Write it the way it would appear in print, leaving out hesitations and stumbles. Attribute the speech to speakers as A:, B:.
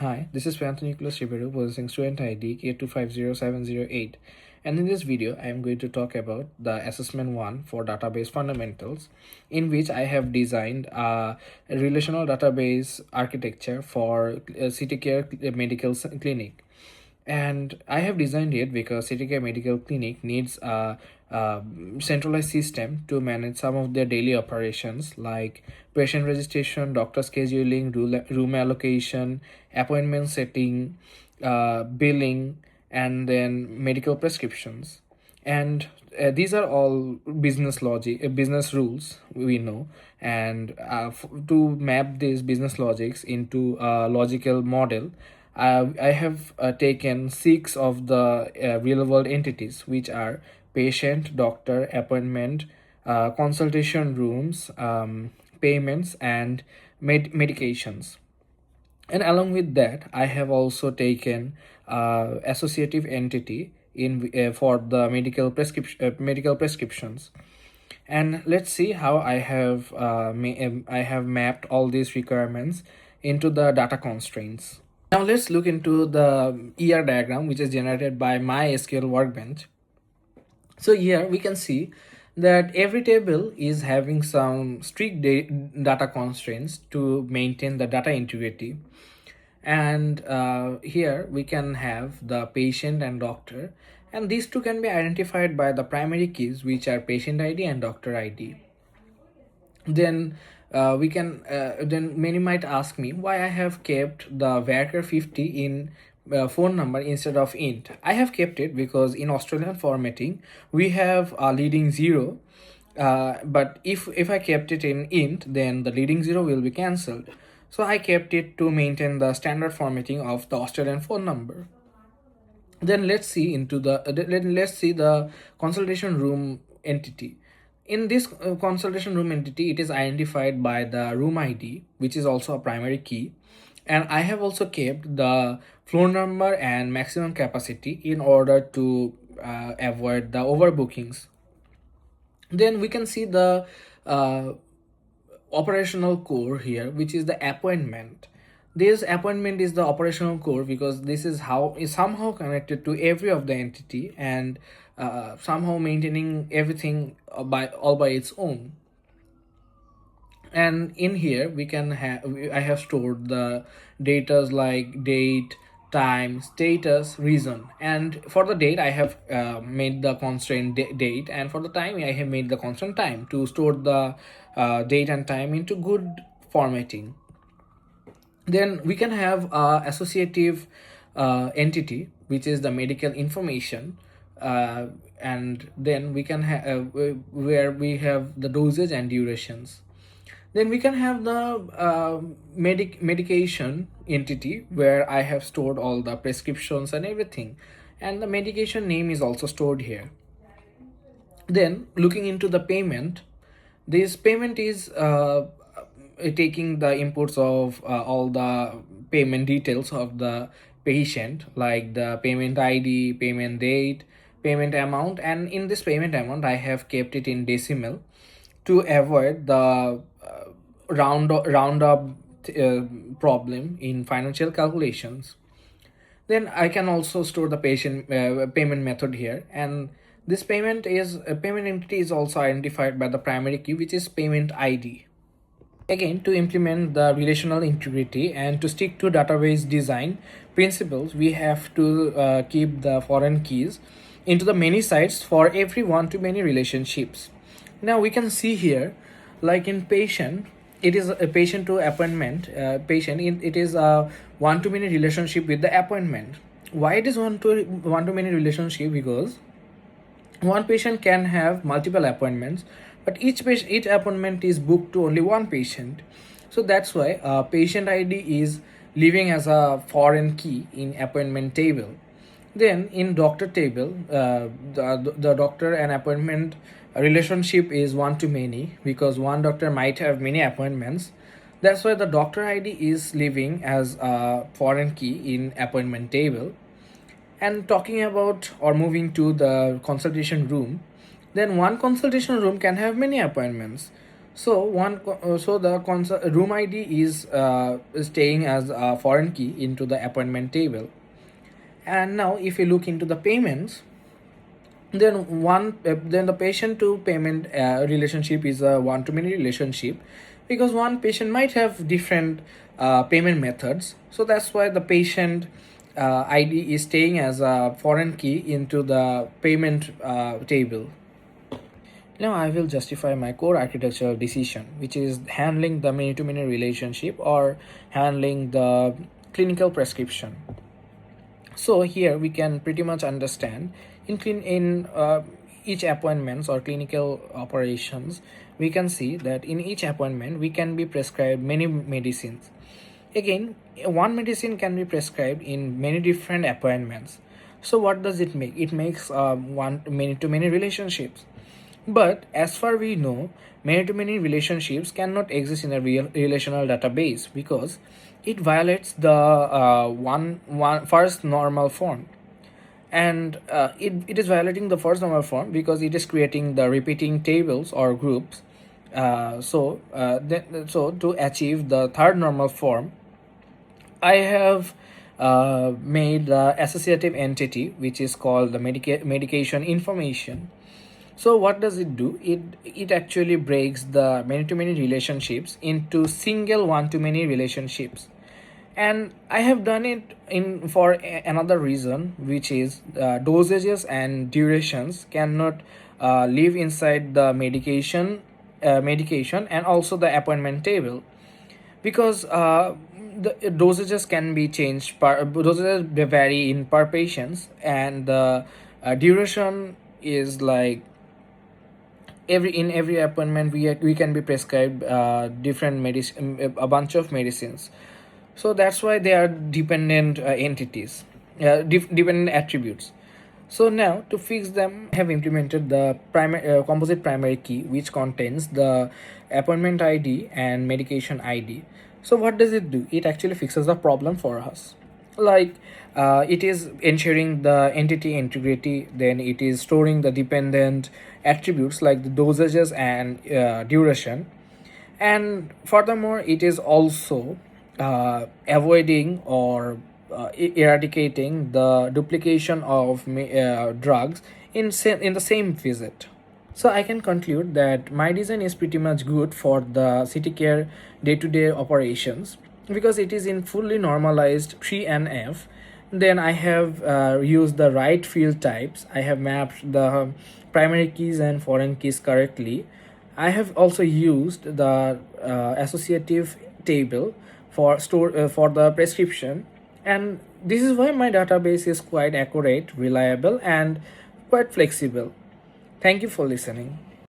A: Hi, this is Priyantha Nicholas Ribeiro possessing student ID K250708, and in this video I am going to talk about the assessment 1 for database fundamentals, in which I have designed a relational database architecture for City Care Medical Clinic. And I have designed it because CTK Medical Clinic needs a centralized system to manage some of their daily operations like patient registration, doctor scheduling, room allocation, appointment setting, billing, and then medical prescriptions. And these are all business logic, business rules we know, and to map these business logics into a logical model, I have taken six of the real world entities, which are patient, doctor, appointment, consultation rooms, payments, and medications. And along with that, I have also taken associative entity in for the medical prescriptions. And let's see how I have mapped all these requirements into the data constraints. Now let's look into the ER diagram, which is generated by MySQL Workbench. So here we can see that every table is having some strict data constraints to maintain the data integrity. And here we can have the patient and doctor, and these two can be identified by the primary keys, which are patient ID and doctor ID. Then we can then many might ask me why I have kept the varchar 50 in phone number instead of int. I have kept it because in Australian formatting we have a leading zero, but if I kept it in int, then the leading zero will be cancelled. So I kept it to maintain the standard formatting of the Australian phone number. Then let's see the consultation room entity. In this consultation room entity, it is identified by the room ID, which is also a primary key. And I have also kept the floor number and maximum capacity in order to avoid the overbookings. Then we can see the uh, operational core here, which is the appointment. This appointment is the operational core because this is somehow connected to every of the entity, and somehow maintaining everything by its own. And in here we can have I have stored the datas like date, time, status, reason. And for the date I have made the constant date, and for the time I have made the constant time to store the date and time into good formatting. Then we can have a associative entity, which is the medical information, and then we can have where we have the dosage and durations. Then we can have the medication entity, where I have stored all the prescriptions and everything, and the medication name is also stored here. Then looking into the payment, this payment is taking the inputs of all the payment details of the patient, like the payment ID, payment date, payment amount. And in this payment amount I have kept it in decimal to avoid the round up problem in financial calculations. Then I can also store the patient payment method here, and this payment entity is also identified by the primary key, which is payment ID. Again, to implement the relational integrity and to stick to database design principles, we have to keep the foreign keys into the many sites for every one-to-many relationships. Now we can see here, like in patient, it is a patient to appointment. It is a one-to-many relationship with the appointment. Why it is one-to-many relationship? Because one patient can have multiple appointments, but each appointment is booked to only one patient. So that's why patient ID is living as a foreign key in appointment table. Then in doctor table, the doctor and appointment relationship is one to many, because one doctor might have many appointments. That's why the doctor ID is living as a foreign key in appointment table. And talking about or moving to the consultation room, then one consultation room can have many appointments. So the room ID is staying as a foreign key into the appointment table. And now if you look into the payments, then the patient to payment relationship is a one to many relationship, because one patient might have different payment methods. So that's why the patient ID is staying as a foreign key into the payment table. Now I will justify my core architectural decision, which is handling the many-to-many relationship or handling the clinical prescription. So here we can pretty much understand in each appointments or clinical operations, we can see that in each appointment we can be prescribed many medicines. Again, one medicine can be prescribed in many different appointments. So what does it make? It makes one many to many relationships. But as far we know, many to many relationships cannot exist in a real relational database, because it violates the one first normal form. And it is violating the first normal form because it is creating the repeating tables or groups. So to achieve the third normal form, I have made the associative entity, which is called the medication information. So what does it do? It actually breaks the many to many relationships into single one to many relationships. And I have done it in for another reason, which is dosages and durations cannot live inside the medication and also the appointment table, because the dosages can be changed dosages vary in per patients, and the duration is like every appointment we can be prescribed different medicine, a bunch of medicines. So that's why they are dependent entities, dependent attributes. So now to fix them, I have implemented the composite primary key, which contains the appointment ID and medication ID. So what does it do? It actually fixes the problem for us. Like it is ensuring the entity integrity, then it is storing the dependent attributes like the dosages and duration. And furthermore, it is also avoiding or eradicating the duplication of drugs in the same visit. So I can conclude that my design is pretty much good for the city care day-to-day operations, because it is in fully normalized 3NF. Then I have used the right field types. I have mapped the primary keys and foreign keys correctly. I have also used the associative table for the prescription, and this is why my database is quite accurate, reliable, and quite flexible. Thank you for listening.